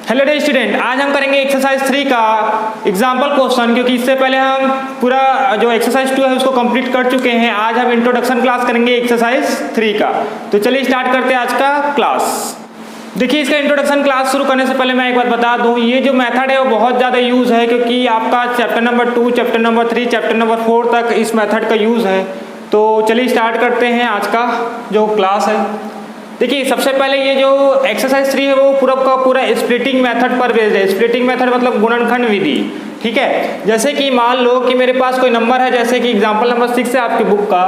Hello day student, आज हम करेंगे एक्सरसाइज 3 का एग्जाम्पल क्वेश्चन, क्योंकि इससे पहले हम पूरा जो एक्सरसाइज 2 है उसको कंप्लीट कर चुके हैं। आज हम इंट्रोडक्शन क्लास करेंगे एक्सरसाइज 3 का। तो चलिए स्टार्ट करते हैं आज का क्लास। देखिए, इसका इंट्रोडक्शन क्लास शुरू करने से पहले मैं एक बात बता दूं, ये जो मेथड है वो बहुत ज़्यादा यूज़ है, क्योंकि आपका chapter number 2, chapter number 3, chapter number 4 तक इस मेथड का यूज़ है। तो चलिए स्टार्ट करते हैं आज का जो क्लास है। देखिए, सबसे पहले ये जो एक्सरसाइज 3 है वो पूरा का पूरा स्प्लिटिंग मेथड पर बेस्ड है। स्प्लिटिंग मेथड मतलब गुणनखंड विधि, ठीक है। जैसे कि मान लो कि मेरे पास कोई नंबर है, जैसे कि एग्जांपल नंबर 6 है आपकी बुक का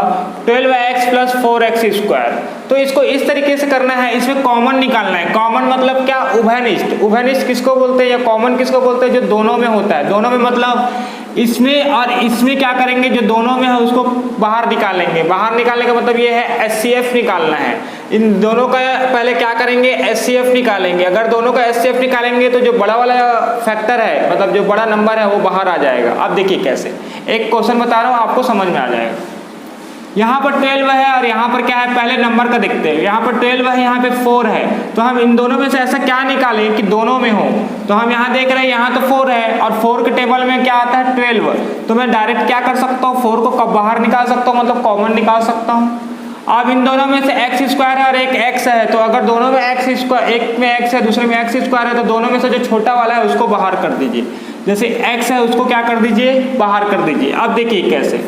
12x + 4x²। तो इसको इस तरीके से करना है, इसमें कॉमन निकालना है। कॉमन मतलब क्या? उभयनिष्ठ। उभयनिष्ठ किसको बोलते हैं या कॉमन किसको बोलते हैं? जो दोनों में होता है। दोनों में मतलब इसमें और इसमें क्या करेंगे, जो दोनों में है उसको बाहर निकालेंगे। बाहर निकालने का मतलब ये है HCF निकालना है। इन दोनों का पहले क्या करेंगे, HCF निकालेंगे। अगर दोनों का HCF निकालेंगे तो जो बड़ा वाला फैक्टर है, मतलब जो बड़ा नंबर है वो बाहर आ जाएगा। अब देखिए कैसे, एक क्वेश्चन बता रहा हूँ, आपको समझ में आ जाएगा। यहाँ पर 12 है और यहाँ पर क्या है, पहले नंबर का देखते हैं। यहाँ पर 12 है, यहाँ पे 4 है, तो हम इन दोनों में से ऐसा क्या निकालें कि दोनों में हो। तो हम यहाँ देख रहे हैं, यहाँ तो 4 है और 4 के टेबल में क्या आता है 12। तो मैं डायरेक्ट क्या कर सकता हूँ, 4 को कब बाहर निकाल सकता हूँ, मतलब कॉमन निकाल सकता हूँ। अब इन दोनों में से x² है और एक x है, तो अगर दोनों में x², एक में x है दूसरे में x² है, तो दोनों में से जो छोटा वाला है उसको बाहर कर दीजिए। जैसे x है उसको क्या कर दीजिए, बाहर कर दीजिए। अब देखिए कैसे,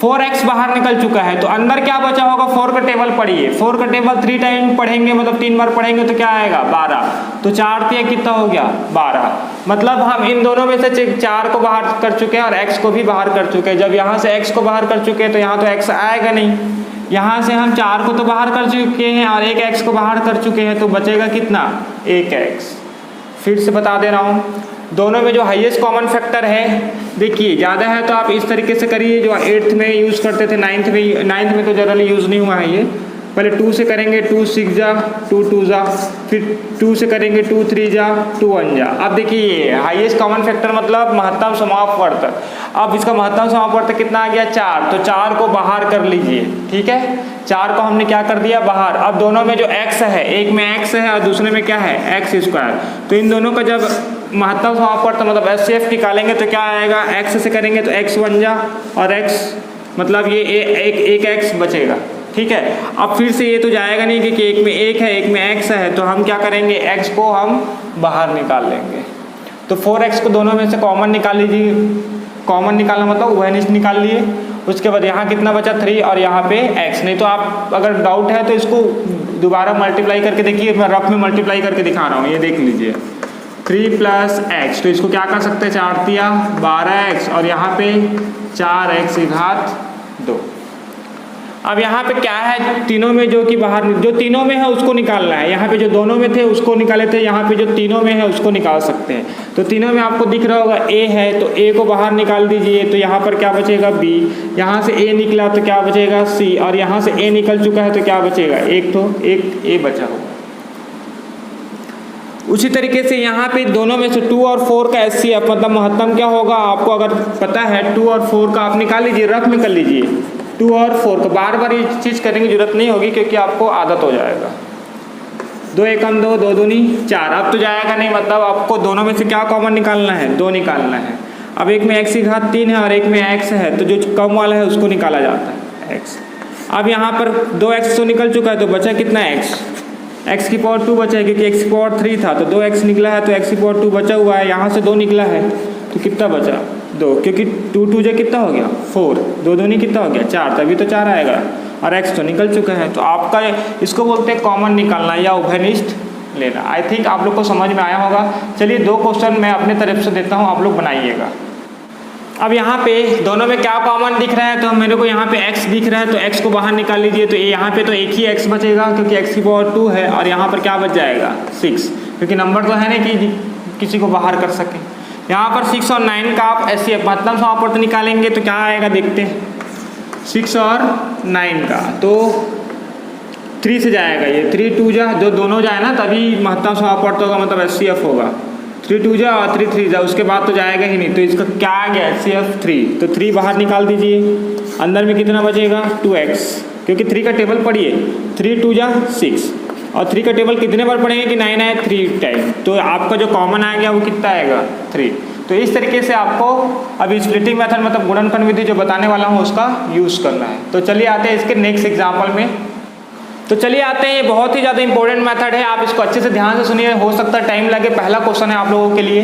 4x बाहर निकल चुका है, तो अंदर क्या बचा होगा, 4 का टेबल पढ़िए। 4 का टेबल 3 टाइम पढ़ेंगे, मतलब 3 बार पढ़ेंगे, तो क्या आएगा 12। तो 4 3 कितना हो गया 12। मतलब हम इन दोनों में से 4 को बाहर कर चुके हैं और x को भी बाहर कर चुके हैं। जब यहाँ से x को बाहर कर चुके हैं तो यहाँ तो x आएगा नहीं। यहाँ से हम 4 को तो बाहर कर चुके हैं और एक x को बाहर कर चुके हैं, तो बचेगा कितना, 1x। फिर से बता दे रहा हूँ, दोनों में जो हाईएस्ट कॉमन फैक्टर है, देखिए ज़्यादा है तो आप इस तरीके से करिए जो 8th में यूज़ करते थे, 9th में तो जनरली यूज़ नहीं हुआ है ये। पहले 2 से करेंगे, 2 6 जा, 2 2 जा, फिर 2 से करेंगे, 2 3 जा, 2 1 जा। अब देखिए ये हाईएस्ट कॉमन फैक्टर मतलब महत्तम समापवर्त। अब इसका महत्तम समापवर्त कितना आ गया 4, तो 4 को बाहर कर लीजिए, ठीक है। 4 को हमने क्या कर दिया बाहर। अब दोनों में जो x है, एक में x है और दूसरे में क्या है x², तो इन दोनों का जब महत्तम समापवर्त मतलब HCF निकालेंगे तो क्या आएगा, x से करेंगे तो x 1 जा और x मतलब ये एक x बचेगा, ठीक है। अब फिर से ये तो जाएगा नहीं, क्योंकि एक में 1 है एक में x है, तो हम क्या करेंगे, x को हम बाहर निकाल लेंगे। तो 4x को दोनों में से कॉमन निकाल लीजिए। कॉमन निकालना मतलब उभयनिष्ठ निकाल लिए। उसके बाद यहाँ कितना बचा 3 और यहाँ पे x। नहीं तो आप अगर डाउट है तो इसको दोबारा मल्टीप्लाई करके देखिए, मैं रफ में मल्टीप्लाई करके दिखा रहा हूँ, ये देख लीजिए। 3 + x, तो इसको क्या कर सकते हैं, 4 तिया 12x और यहाँ पे 4x की घात 2। अब यहाँ पे क्या है, तीनों में जो कि बाहर, जो तीनों में है उसको निकालना है। यहाँ पे जो दोनों में थे उसको निकाले थे, यहाँ पे जो तीनों में है उसको निकाल सकते हैं। तो तीनों में आपको दिख रहा होगा a है, तो a को बाहर निकाल दीजिए, तो यहाँ पर क्या बचेगा b। यहाँ से a निकला तो क्या बचेगा c, और यहाँ से a निकल चुका है तो क्या बचेगा, एक a बचा होगा। उसी तरीके से यहाँ पे दोनों में से 2 और 4 का HCF मतलब महत्तम क्या होगा, आपको अगर पता है 2 और 4 का आप निकाल लीजिए, रफ में कर लीजिए। 2 और 4 को बार बार ये चीज़ करने की जरूरत नहीं होगी, क्योंकि आपको आदत हो जाएगा। 2 एकम 2, 2 दूनी 4। अब तो जाएगा नहीं, मतलब आपको दोनों में से क्या कॉमन निकालना है, 2 निकालना है। अब एक में x की घात 3 है और एक में x है, तो जो कम वाला है उसको निकाला जाता है x। अब यहाँ पर 2x तो निकल चुका है, तो बचा कितना x की पावर 2 बचा है, क्योंकि x की पावर 3 था, तो 2x निकला है, तो x की पावर 2 बचा हुआ है। यहाँ से 2 निकला है तो कितना बचा 2, क्योंकि 2 2 जो कितना हो गया 4, 2 दूनी कितना हो गया 4, तभी तो 4 आएगा और x तो निकल चुका है। तो आपका इसको बोलते हैं कॉमन निकालना या उभयनिष्ठ लेना। आई थिंक आप लोग को समझ में आया होगा। चलिए 2 क्वेश्चन मैं अपने तरफ से देता हूँ, आप लोग बनाइएगा। अब यहाँ पे दोनों में क्या कॉमन दिख रहा है, तो मेरे को यहाँ पे x दिख रहा है, तो x को बाहर निकाल लीजिए। तो यहाँ पे तो एक ही x बचेगा, क्योंकि x की पावर 2 है, और यहाँ पर क्या बच जाएगा 6, क्योंकि नंबर तो है ना कि किसी को बाहर कर सके। यहाँ पर 6 और 9 का आप HCF मतलब समापवर्त निकालेंगे तो क्या आएगा, देखते हैं। 6 और 9 का तो 3 से जाएगा, ये 3 2 जा, जो दोनों जाए ना तभी महत्तम समापवर्त होगा, मतलब HCF होगा। 3 2 जा और 3 3 जा, उसके बाद तो जाएगा ही नहीं। तो इसका क्या आ गया HCF 3, तो 3 बाहर निकाल दीजिए। अंदर में कितना बचेगा 2x, क्योंकि 3 का टेबल पढ़िए, 3 2 जा 6 और 3 का टेबल कितने बार पढ़ेंगे कि 9 आए 3 टाइम, तो आपका जो कॉमन आ गया वो कितना आएगा 3। तो इस तरीके से आपको अभी स्प्लिटिंग मेथड मतलब गुणनफल विधि जो बताने वाला हूँ उसका यूज़ करना है। तो चलिए आते हैं इसके नेक्स्ट एग्जाम्पल में। तो चलिए आते हैं, ये बहुत ही ज़्यादा इंपॉर्टेंट मेथड है, आप इसको अच्छे से ध्यान से सुनिए, हो सकता है टाइम लगे। पहला क्वेश्चन है आप लोगों के लिए।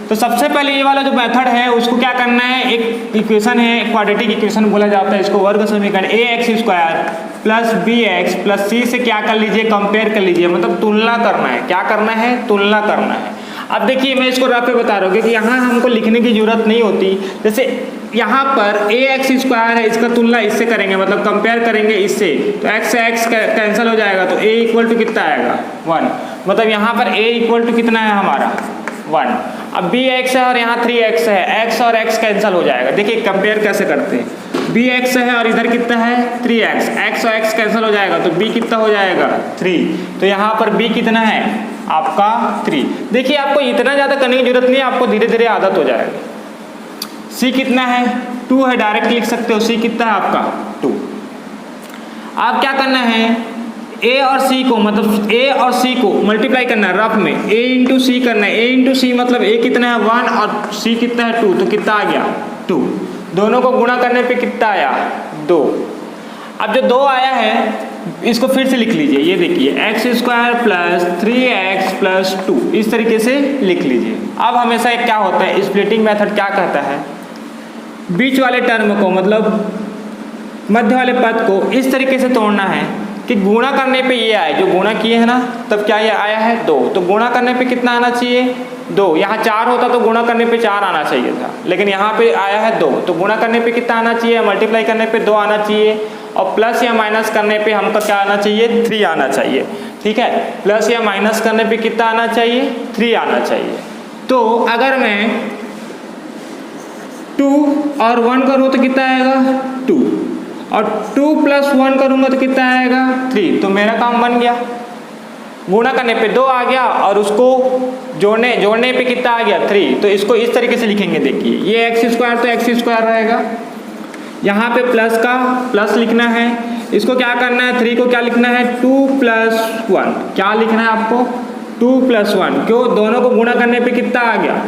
तो सबसे पहले ये वाला जो मेथड है उसको क्या करना है, एक इक्वेशन है, क्वाड्रेटिक इक्वेशन बोला जाता है इसको, वर्ग समीकरण ax² plus bx plus c से क्या कर लीजिए, कंपेयर कर लीजिए, मतलब तुलना करना है। क्या करना है, तुलना करना है। अब देखिए मैं इसको रफ पे बता रहा हूँ क्योंकि यहाँ हमको लिखने की जरूरत नहीं होती। जैसे यहाँ पर ax² है, इसका तुलना इससे करेंगे, मतलब कंपेयर करेंगे इससे, तो x से x कैंसिल हो जाएगा, तो a इक्वल टू कितना आएगा 1, मतलब यहाँ पर a इक्वल टू कितना है हमारा 1। अब bx है और यहाँ 3x है, x और x कैंसिल हो जाएगा। देखिए कंपेयर कैसे करते हैं, bx है और इधर कितना है 3x, x और x कैंसिल हो जाएगा तो b कितना हो जाएगा 3, तो यहाँ पर b कितना है आपका 3। देखिए आपको इतना ज़्यादा करने की जरूरत नहीं है, आपको धीरे धीरे आदत हो जाएगी। c कितना है 2 है, डायरेक्ट लिख सकते हो, c कितना है आपका 2। आप क्या करना है, a और c को मतलब a और c को मल्टीप्लाई करना है रफ में, a इंटू सी करना है। a इंटू सी मतलब a कितना है 1 और c कितना है 2, तो कितना आ गया 2। दोनों को गुणा करने पे कितना आया 2। अब जो 2 आया है इसको फिर से लिख लीजिए, ये देखिए x² प्लस 3x प्लस 2, इस तरीके से लिख लीजिए। अब हमेशा क्या होता है, स्प्लिटिंग मेथड क्या कहता है, बीच वाले टर्म को मतलब मध्य वाले पद को इस तरीके से तोड़ना है कि गुणा करने पे ये आए, जो गुणा किए हैं ना तब क्या ये आया है 2, तो गुणा करने पे कितना आना चाहिए 2। यहाँ 4 होता तो गुणा करने पे 4 आना चाहिए था, लेकिन यहाँ पे आया है 2, तो गुणा करने पे कितना आना चाहिए, मल्टीप्लाई करने पे 2 आना चाहिए, और प्लस या माइनस करने पे हमको क्या आना चाहिए 3 आना चाहिए। ठीक है, प्लस या माइनस करने पे कितना आना चाहिए 3 आना चाहिए। तो अगर मैं 2 और 1 करूँ तो कितना आएगा 2, और 2 प्लस 1 करूँगा तो कितना आएगा 3, तो मेरा काम बन गया। गुणा करने पे 2 आ गया और उसको जोड़ने पे कितना आ गया 3, तो इसको इस तरीके से लिखेंगे। देखिए ये x² तो x² रहेगा, यहाँ पे प्लस का प्लस लिखना है, इसको क्या करना है 3 को क्या लिखना है 2 प्लस 1, क्या लिखना है आपको 2 प्लस 1, क्यों, दोनों को गुणा करने पे कितना आ गया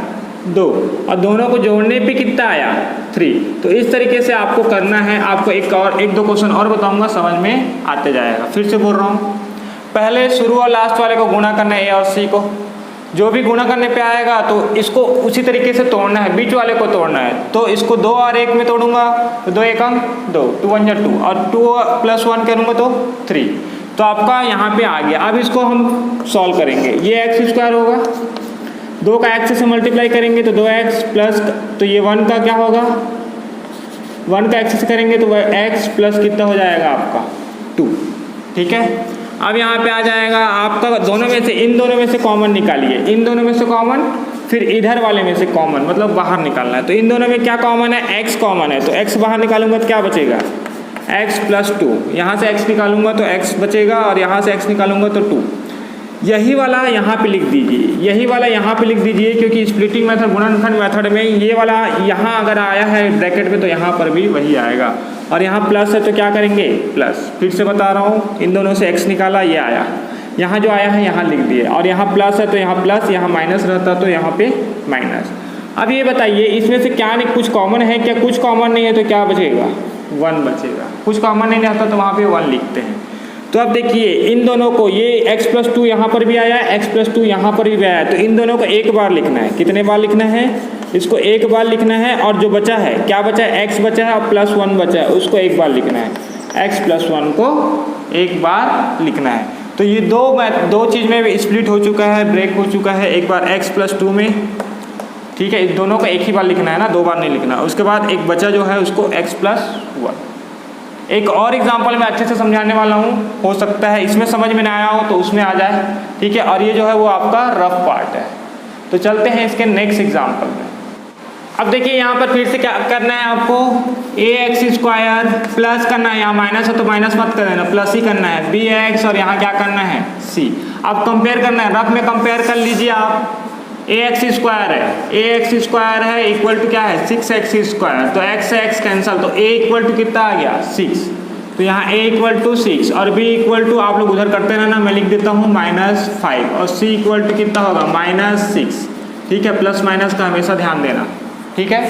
2 और दोनों को जोड़ने पे कितना आया 3। तो इस तरीके से आपको करना है। आपको एक दो क्वेश्चन और बताऊंगा, समझ में आते जाएगा। फिर से बोल रहा हूँ, पहले शुरू और लास्ट वाले को गुणा करना है, a और c को, जो भी गुणा करने पे आएगा तो इसको उसी तरीके से तोड़ना है, बीच वाले को तोड़ना है। तो इसको 2 और 1 में तोड़ूंगा तो 2 1 2, 2 1 2, और 2 प्लस 1 करूँगा तो 3, तो आपका यहाँ पे आ गया। अब इसको हम सॉल्व करेंगे, ये x² होगा, 2 का x से मल्टीप्लाई करेंगे तो 2x प्लस, तो ये 1 का क्या होगा 1 का x से करेंगे तो वह x प्लस कितना हो जाएगा आपका 2। ठीक है, अब यहाँ पे आ जाएगा आपका दोनों में से, इन दोनों में से कॉमन निकालिए, इन दोनों में से कॉमन, फिर इधर वाले में से कॉमन, मतलब बाहर निकालना है। तो इन दोनों में क्या कॉमन है, x कॉमन है, तो x बाहर निकालूंगा तो क्या बचेगा x प्लस 2, यहाँ से x निकालूंगा तो x बचेगा और यहाँ से x निकालूंगा तो 2। यही वाला यहाँ पे लिख दीजिए, यही वाला यहाँ पे लिख दीजिए, क्योंकि स्प्लिटिंग मेथड गुणनखंड मेथड में ये वाला यहाँ अगर आया है ब्रैकेट में तो यहाँ पर भी वही आएगा, और यहाँ प्लस है तो क्या करेंगे प्लस। फिर से बता रहा हूँ, इन दोनों से x निकाला, ये आया, यहाँ जो आया है यहाँ लिख दिए, और यहाँ प्लस है तो यहाँ प्लस, यहाँ माइनस रहता तो यहाँ पे माइनस। अब ये बताइए इसमें से क्या नहीं, कुछ कॉमन है क्या, कुछ कॉमन नहीं है तो क्या बचेगा 1 बचेगा, कुछ कॉमन नहीं रहता तो वहाँ पे 1 लिखते हैं। तो अब देखिए इन दोनों को, ये x प्लस 2 यहाँ पर भी आया, x प्लस 2 यहाँ पर भी आया, तो इन दोनों को एक बार लिखना है। कितने बार लिखना है, इसको एक बार लिखना है, और जो बचा है क्या बचा है x बचा है और प्लस 1 बचा है, उसको एक बार लिखना है, x प्लस 1 को एक बार लिखना है। तो ये दो चीज़ में स्प्लिट हो चुका है, ब्रेक हो चुका है, एक बार x प्लस 2 में, ठीक है, इन दोनों को एक ही बार लिखना है ना, 2 बार नहीं लिखना। उसके बाद एक बचा जो है उसको x प्लस 1। एक और एग्जांपल मैं अच्छे से समझाने वाला हूँ, हो सकता है इसमें समझ में ना आया हो तो उसमें आ जाए, ठीक है, और ये जो है वो आपका रफ पार्ट है। तो चलते हैं इसके नेक्स्ट एग्जांपल में। अब देखिए यहाँ पर फिर से क्या करना है आपको, ax² प्लस करना है, यहाँ माइनस है तो माइनस मत कर देना, प्लस ही करना है, bx, और यहाँ क्या करना है c। अब कंपेयर करना है, रफ में कंपेयर कर लीजिए आप, ax² है, ax² है इक्वल टू क्या है 6x², तो x से x कैंसल, तो a इक्वल टू कितना आ गया 6, तो यहाँ a इक्वल टू 6 और b इक्वल टू, आप लोग उधर करते रहना, मैं लिख देता हूँ -5 और c इक्वल टू कितना होगा -6। ठीक है, प्लस माइनस का हमेशा ध्यान देना। ठीक है,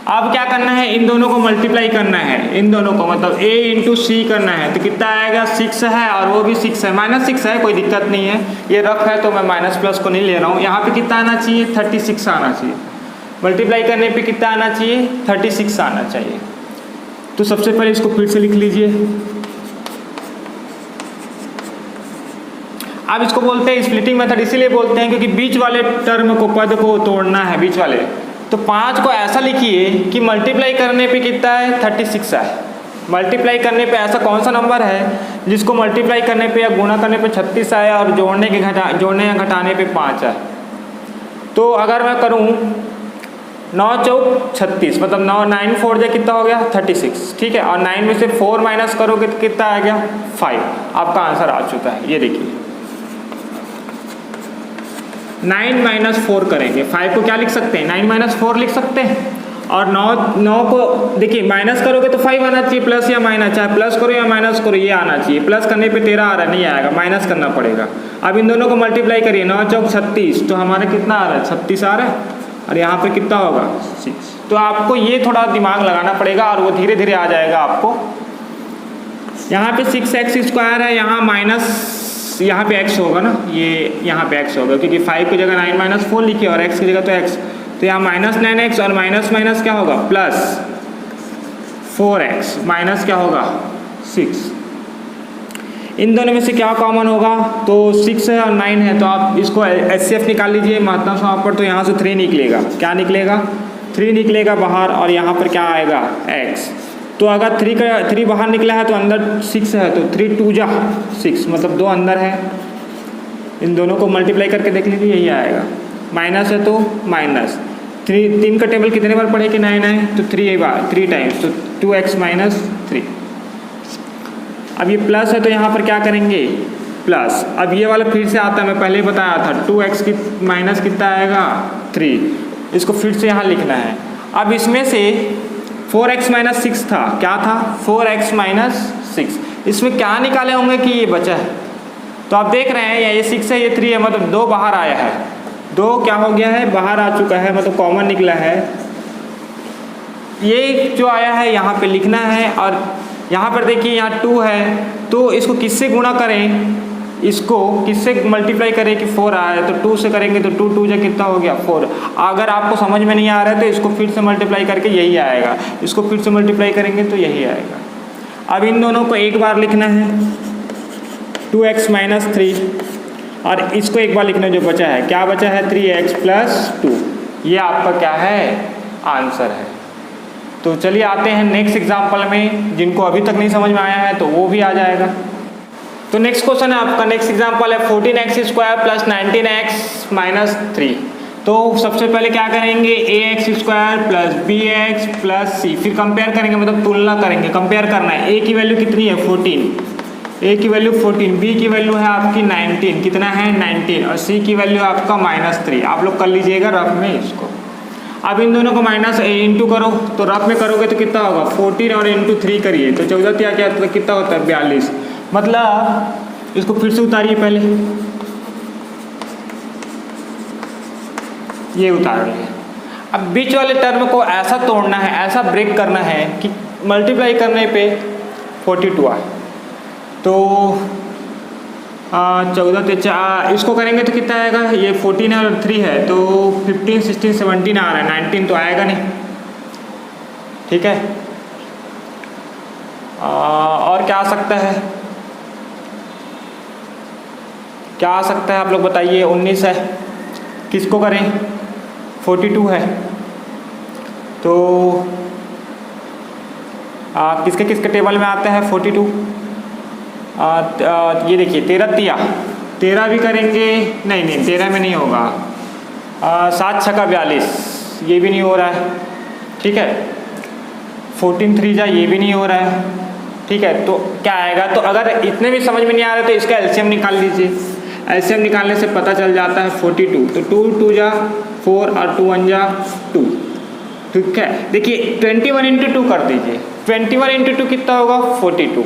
अब क्या करना है, इन दोनों को मल्टीप्लाई करना है, इन दोनों को मतलब a इंटू सी करना है। तो कितना आएगा, 6 है और वो भी 6 है, -6 है, कोई दिक्कत नहीं है, ये रफ है तो मैं माइनस प्लस को नहीं ले रहा हूँ। यहाँ पे कितना आना चाहिए, 36 आना चाहिए। मल्टीप्लाई करने पे कितना आना चाहिए, 36 आना चाहिए। तो सबसे पहले इसको फिर से लिख लीजिए। अब इसको बोलते हैं स्प्लिटिंग मेथड, इसीलिए बोलते हैं क्योंकि बीच वाले टर्म को, पद को तोड़ना है, बीच वाले। तो 5 को ऐसा लिखिए कि मल्टीप्लाई करने पे कितना है, 36 है। मल्टीप्लाई करने पे ऐसा कौन सा नंबर है जिसको मल्टीप्लाई करने पे या गुणा करने पे 36 आए और जोड़ने या घटाने पे 5 है। तो अगर मैं करूँ 9 चौक 36, मतलब 9 4 जा कितना हो गया, 36। ठीक है, और 9 में से 4 माइनस करोगे तो कितना आ गया, 5। आपका आंसर आ चुका है, ये देखिए। 9 - 4 करेंगे, 5 को क्या लिख सकते हैं, 9 - 4 लिख सकते हैं। और 9 को देखिए माइनस करोगे तो 5 आना चाहिए, प्लस या माइनस, चाहे प्लस करो या माइनस करो, ये आना चाहिए। प्लस करने पे 13 आ रहा है, नहीं आएगा, माइनस करना पड़ेगा। अब इन दोनों को मल्टीप्लाई करिए, 9 चौक 36, तो हमारा कितना आ रहा है, 36 आ रहा है। और यहाँ पे कितना होगा, 6। तो आपको ये थोड़ा दिमाग लगाना पड़ेगा और वो धीरे धीरे आ जाएगा आपको। यहाँ पे 6x² है, यहाँ माइनस, यहाँ पे x होगा ना, ये यहाँ पे x होगा क्योंकि 5 की जगह 9 - 4 लिखिए और x की जगह तो x, तो यहाँ -9x और माइनस माइनस क्या होगा, प्लस 4x, माइनस क्या होगा, 6। इन दोनों में से क्या कॉमन होगा, तो 6 है और 9 है, तो आप इसको HCF निकाल लीजिए महत्तम समापन। तो यहाँ से 3 निकलेगा, क्या निकलेगा, 3 निकलेगा बाहर, और यहाँ पर क्या आएगा, x। तो अगर 3 बाहर निकला है तो अंदर 6 है, तो 3 2 जा 6, मतलब 2 अंदर है। इन दोनों को मल्टीप्लाई करके देख लीजिए, यही आएगा। माइनस है तो माइनस, 3 का टेबल कितने बार पढ़े कि 9 है, तो 3 टाइम्स, तो 2x - 3। अब ये प्लस है तो यहाँ पर क्या करेंगे, प्लस। अब ये वाला फिर से आता है, मैं पहले ही बताया था, 2x की माइनस कितना आएगा, 3। इसको फिर से यहाँ लिखना है। अब इसमें से 4x - 6 था, क्या था, 4x - 6। इसमें क्या निकाले होंगे कि ये बचा है, तो आप देख रहे हैं ये 6 है, ये 3 है, मतलब 2 बाहर आया है, 2 क्या हो गया है, बाहर आ चुका है, मतलब कॉमन निकला है। ये जो आया है यहाँ पे लिखना है, और यहाँ पर देखिए यहाँ 2 है, तो इसको किससे गुणा करें, इसको किससे मल्टीप्लाई करें कि 4 आया है, तो 2 से करेंगे, तो 2 2 जा कितना हो गया, 4। अगर आपको समझ में नहीं आ रहा है तो इसको फिर से मल्टीप्लाई करके यही आएगा, इसको फिर से मल्टीप्लाई करेंगे तो यही आएगा। अब इन दोनों को एक बार लिखना है, 2x - 3, और इसको एक बार लिखना, जो बचा है, क्या बचा है, 3x + 2। ये आपका क्या है, आंसर है। तो चलिए आते हैं नेक्स्ट एग्जाम्पल में, जिनको अभी तक नहीं समझ में आया है तो वो भी आ जाएगा। तो नेक्स्ट क्वेश्चन है आपका, नेक्स्ट एग्जाम्पल है 14x² + 19x - 3। तो सबसे पहले क्या करेंगे, ax² + bx + c, फिर कंपेयर करेंगे, मतलब तुलना करेंगे, कंपेयर करना है। a की वैल्यू कितनी है, 14, a की वैल्यू 14, b की वैल्यू है आपकी 19, कितना है, 19, और c की वैल्यू आपका -3। आप लोग कर लीजिएगा रफ में इसको। अब इन दोनों को माइनस इंटू करो, तो रफ में करोगे तो कितना होगा, 14 और इंटू 3 करिए, तो 14 क्या तो कितना होता है, 42। मतलब इसको फिर से उतारिए, पहले ये उतार लिया। अब बीच वाले टर्म को ऐसा तोड़ना है, ऐसा ब्रेक करना है कि मल्टीप्लाई करने पे 42 आए। तो 14 इसको करेंगे तो कितना आएगा, ये 14 है और 3 है, तो 15 16 17 आ रहा है, 19 तो आएगा नहीं। ठीक है, और क्या आ सकता है, क्या आ सकता है, आप लोग बताइए। 19 है, किसको करें, 42 है, तो किसके किसके टेबल में आता है 42। ये देखिए 13 भी करेंगे, नहीं 13 में नहीं होगा, 7 6 का 42, ये भी नहीं हो रहा है। ठीक है, 14 3 जा, ये भी नहीं हो रहा है। ठीक है, तो क्या आएगा, तो अगर इतने भी समझ में नहीं आ रहा तो इसका एलसीएम निकाल लीजिए। एलसीएम निकालने से पता चल जाता है 42, तो 2 2 जा 4 और 2 1 जा 2, ठीक है। देखिए 21 इंटू 2 कर दीजिए, 21 इंटू 2 कितना होगा 42,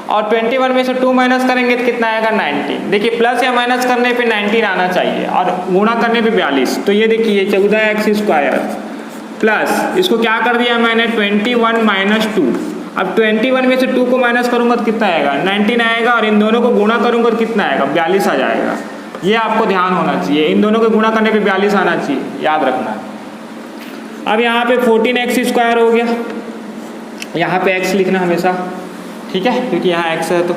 और 21 में से 2 माइनस करेंगे तो कितना आएगा 19। देखिए प्लस या माइनस करने पे 19 आना चाहिए और गुणा करने पे 42। तो ये देखिए 14x² प्लस इसको क्या कर दिया मैंने 21 माइनस 2। अब 21 में से 2 को माइनस करूंगा तो कितना आएगा 19 आएगा, और इन दोनों को गुणा करूंगा तो कितना आएगा 42 आ जाएगा। ये आपको ध्यान होना चाहिए, इन दोनों को गुणा करने पे 42 आना चाहिए, याद रखना। अब यहाँ पे 14x² हो गया, यहाँ पे x लिखना हमेशा, ठीक है, क्योंकि यहाँ x है तो,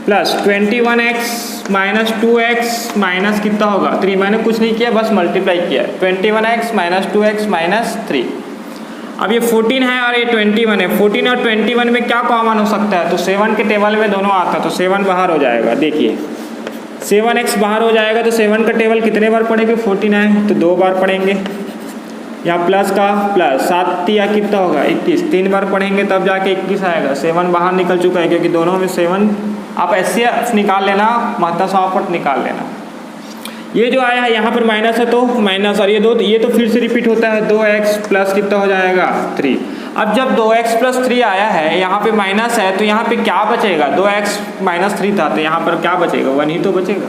plus 21x minus 2x minus कितना होगा 3। मैंने कुछ नहीं किया, बस मल्टीप्लाई किया, 21x माइनस 2x माइनस 3। अब ये 14 है और ये 21 है, 14 और 21 में क्या कॉमन हो सकता है, तो 7 के टेबल में दोनों आता है, तो 7 बाहर हो जाएगा। देखिए 7x बाहर हो जाएगा, तो 7 का टेबल कितने बार पढ़ेंगे 14 है तो 2 बार पढ़ेंगे। यहाँ प्लस का प्लस 7 या कितना होगा 21, 3 बार पढ़ेंगे तब जाके 21 आएगा। 7 बाहर निकल चुका है, क्योंकि दोनों में 7 आप ऐसे निकाल लेना, महत्ता सॉफ्ट निकाल लेना। ये जो आया है यहाँ पर माइनस है तो माइनस, और ये तो फिर से रिपीट होता है, 2x प्लस कितना हो जाएगा 3। अब जब 2x प्लस 3 आया है, यहाँ पे माइनस है, तो यहाँ पे क्या बचेगा 2x माइनस 3 था, तो यहाँ पर क्या बचेगा 1 ही तो बचेगा।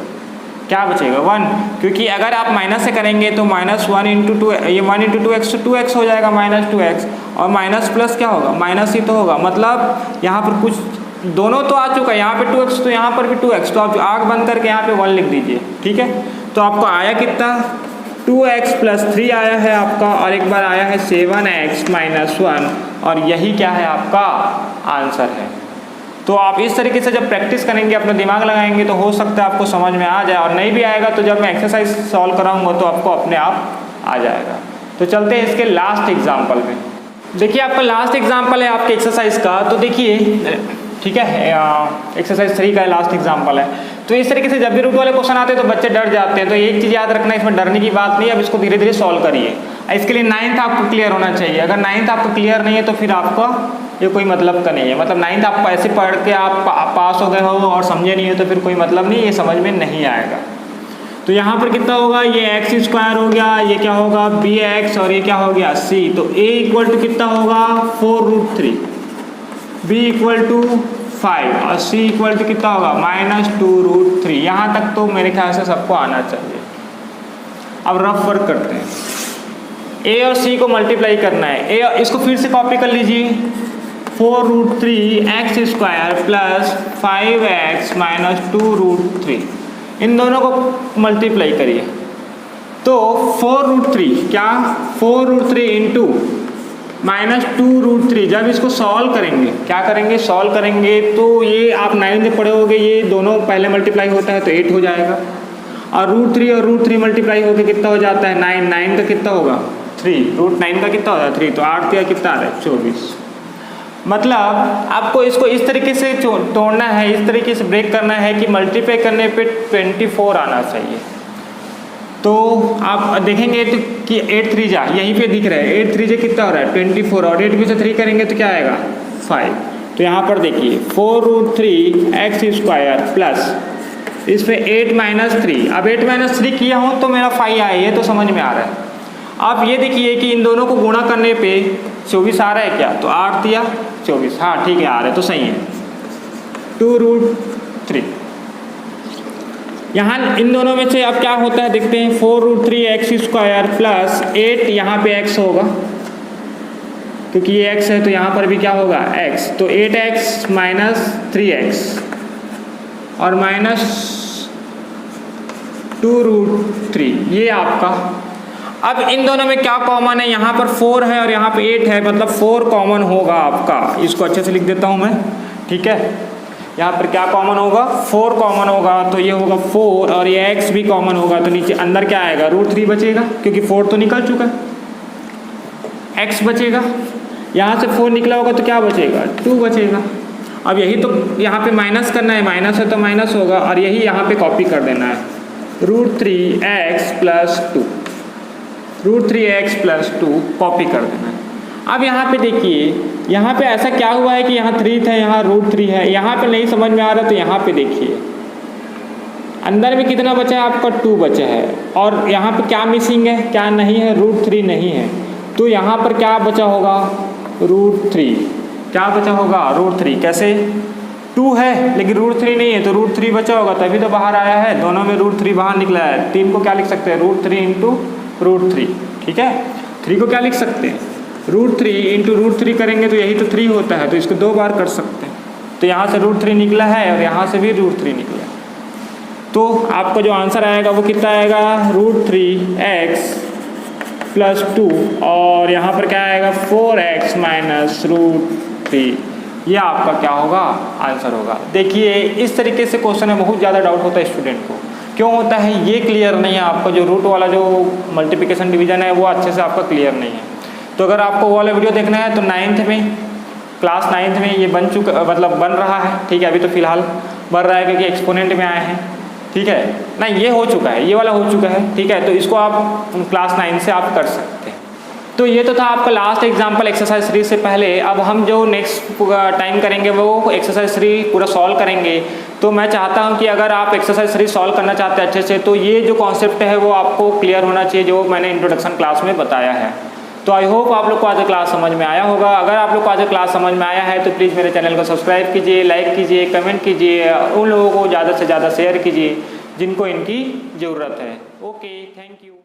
क्या बचेगा 1, क्योंकि अगर आप माइनस से करेंगे तो माइनस 1 इंटू 2, ये 1 इंटू 2x तो 2x हो जाएगा माइनस 2x, और माइनस प्लस क्या होगा माइनस ही तो होगा। मतलब यहाँ पर कुछ दोनों तो आ चुका है, यहाँ पे 2x तो यहाँ पर भी 2x, तो आप आग बंद करके यहाँ पे 1 लिख दीजिए, ठीक है। तो आपको आया कितना 2x प्लस 3 आया है आपका, और एक बार आया है 7x माइनस 1, और यही क्या है आपका आंसर है। तो आप इस तरीके से जब प्रैक्टिस करेंगे, अपना दिमाग लगाएंगे, तो हो सकता है आपको समझ में आ जाए, और नहीं भी आएगा तो जब मैं एक्सरसाइज सॉल्व कराऊंगा तो आपको अपने आप आ जाएगा। तो चलते हैं इसके लास्ट एग्जाम्पल में। देखिए आपका लास्ट एग्जाम्पल है आपके एक्सरसाइज का, तो देखिए ठीक है, एक्सरसाइज 3 का लास्ट एग्जाम्पल है। तो इस तरीके से जब भी रूट वाले क्वेश्चन आते हैं तो बच्चे डर जाते हैं, तो एक चीज़ याद रखना, इसमें डरने की बात नहीं है। अब इसको धीरे धीरे सॉल्व करिए, इसके लिए 9th आपको क्लियर होना चाहिए। अगर 9th आपको क्लियर नहीं है तो फिर आपका ये कोई मतलब का नहीं है। मतलब 9th आप ऐसे पढ़ के आप पास हो गए हो और समझे नहीं हो तो फिर कोई मतलब नहीं, ये समझ में नहीं आएगा। तो यहाँ पर कितना होगा, ये x² हो गया, ये क्या होगा bx, और ये क्या हो गया c। तो a इक्वल टू कितना होगा 4√3, b इक्वल टू 5, और c इक्वल टू कितना होगा -2√3। यहाँ तक तो मेरे ख्याल से सबको आना चाहिए। अब रफ वर्क करते हैं, a और c को मल्टीप्लाई करना है। a इसको फिर से कॉपी कर लीजिए, 4√3x² प्लस 5x माइनस 2√3, इन दोनों को मल्टीप्लाई करिए। तो 4√3 क्या 4√3 इंटू -2√3, जब इसको सॉल्व करेंगे, क्या करेंगे सॉल्व करेंगे, तो ये आप 9 में पढ़े होगे, ये दोनों पहले मल्टीप्लाई होता है तो 8 हो जाएगा, और √3 और √3 मल्टीप्लाई होकर कितना हो जाता है 9, 9 का कितना होगा 3, √9 का कितना होता है 3, तो 8 का कितना आ रहा है 24। मतलब आपको इसको इस तरीके से तोड़ना है, इस तरीके से ब्रेक करना है कि मल्टीप्लाई करने पे 24 आना चाहिए। तो आप देखेंगे तो कि 8 3 जा यहीं पे दिख रहा है, 8 3 जा कितना हो रहा है 24, और 8 में से 3 करेंगे तो क्या आएगा 5। तो यहाँ पर देखिए 4√3x² प्लस इस पर 8 माइनस 3, अब 8 माइनस 3 किया हूँ तो मेरा 5 आया, ये तो समझ में आ रहा है। अब ये देखिए कि इन दोनों को गुणा करने पे 24 आ रहा है क्या, तो 8 या 24, हाँ ठीक है आ रहा है, तो सही है 2√3। यहाँ इन दोनों में से अब क्या होता है देखते हैं, 4√3x² प्लस 8, यहाँ पे x होगा क्योंकि ये x है, तो यहाँ पर भी क्या होगा x, तो 8x माइनस 3x और माइनस 2√3, ये आपका। अब इन दोनों में क्या कॉमन है, यहाँ पर 4 है और यहाँ पे 8 है, मतलब 4 कॉमन होगा आपका। इसको अच्छे से लिख देता हूँ मैं, ठीक है। यहाँ पर क्या कॉमन होगा 4 कॉमन होगा, तो ये होगा 4 और ये x भी कॉमन होगा, तो नीचे अंदर क्या आएगा √3 बचेगा, क्योंकि 4 तो निकल चुका है, x बचेगा। यहाँ से 4 निकला होगा तो क्या बचेगा 2 बचेगा। अब यही तो यहाँ पे माइनस करना है, माइनस है तो माइनस होगा, और यही यहाँ पे कॉपी कर देना है √3x plus 2, √3x plus 2 copy कर देना है। अब यहाँ पे देखिए, यहाँ पे ऐसा क्या हुआ है कि यहाँ 3 था, यहाँ √3 है, यहाँ पे नहीं समझ में आ रहा, तो यहाँ पे देखिए अंदर में कितना बचा है आपका 2 बचा है, और यहाँ पे क्या मिसिंग है, क्या नहीं है, √3 नहीं है, तो यहाँ पर क्या बचा होगा, √3। क्या बचा होगा, √3। कैसे, 2 है लेकिन √3 नहीं है तो √3 बचा होगा, तभी तो बाहर आया है, दोनों में √3 बाहर निकला है। 3 को क्या लिख सकते हैं, √3 इंटू √3, ठीक है। 3 को क्या लिख सकते हैं, √3 इंटू √3 करेंगे तो यही तो 3 होता है, तो इसको 2 बार कर सकते हैं। तो यहाँ से √3 निकला है और यहाँ से भी √3 निकला है। तो आपका जो आंसर आएगा वो कितना आएगा, √3x + 2 और यहाँ पर क्या आएगा, 4x - √3। ये आपका क्या होगा, आंसर होगा। देखिए इस तरीके से क्वेश्चन में बहुत ज़्यादा डाउट होता है स्टूडेंट को। क्यों होता है, ये क्लियर नहीं है आपका, जो रूट वाला जो मल्टीप्लिकेशन डिवीजन है वो अच्छे से आपका क्लियर नहीं है। तो अगर आपको वो वाला वीडियो देखना है तो 9th में, क्लास 9th में ये बन रहा है, ठीक है। अभी तो फिलहाल बन रहा है क्योंकि एक्सपोनेंट में आए हैं, ठीक है। नहीं, ये हो चुका है, ये वाला हो चुका है, ठीक है। तो इसको आप क्लास 9 से आप कर सकते हैं। तो ये तो था आपका लास्ट एग्जाम्पल एक्सरसाइज 3 से पहले। अब हम जो नेक्स्ट टाइम करेंगे वो एक्सरसाइज 3 पूरा सॉल्व करेंगे। तो मैं चाहता हूँ कि अगर आप एक्सरसाइज 3 सॉल्व करना चाहते हैं अच्छे से, तो ये जो कॉन्सेप्ट है वो आपको क्लियर होना चाहिए जो मैंने इंट्रोडक्शन क्लास में बताया है। तो आई होप आप लोग को आज क्लास समझ में आया होगा। अगर आप लोग को आज क्लास समझ में आया है तो प्लीज़ मेरे चैनल को सब्सक्राइब कीजिए, लाइक कीजिए, कमेंट कीजिए, उन लोगों को ज़्यादा से ज़्यादा शेयर कीजिए जिनको इनकी ज़रूरत है। Okay, thank you.